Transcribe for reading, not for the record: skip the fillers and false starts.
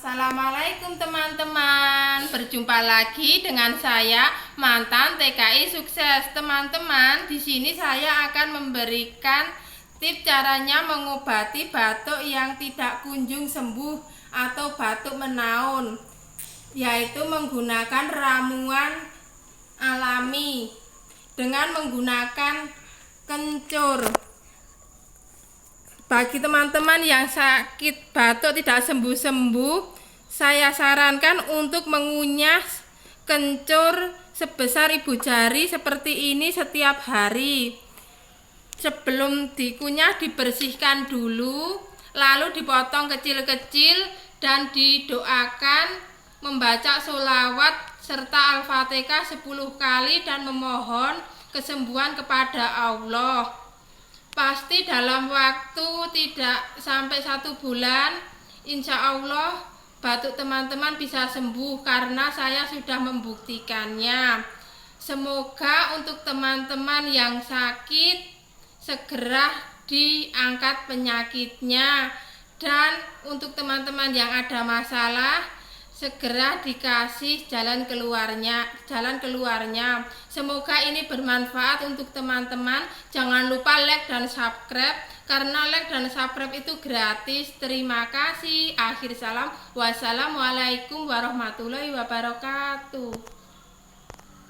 Assalamualaikum teman-teman, berjumpa lagi dengan saya mantan TKI sukses. Teman-teman, di sini saya akan memberikan tips caranya mengobati batuk yang tidak kunjung sembuh atau batuk menaun, yaitu menggunakan ramuan alami dengan menggunakan kencur. Bagi teman-teman yang sakit batuk tidak sembuh-sembuh, saya sarankan untuk mengunyah kencur sebesar ibu jari seperti ini setiap hari. Sebelum dikunyah dibersihkan dulu, lalu dipotong kecil-kecil dan didoakan membaca sholawat serta Al-Fatihah 10 kali dan memohon kesembuhan kepada Allah. Pasti dalam waktu tidak sampai 1 bulan, insya Allah batuk teman-teman bisa sembuh karena saya sudah membuktikannya. Semoga untuk teman-teman yang sakit segera diangkat penyakitnya, dan untuk teman-teman yang ada masalah segera dikasih jalan keluarnya. Semoga ini bermanfaat untuk teman-teman. Jangan lupa like dan subscribe, karena like dan subscribe itu gratis. Terima kasih. Akhir salam. Wassalamualaikum warahmatullahi wabarakatuh.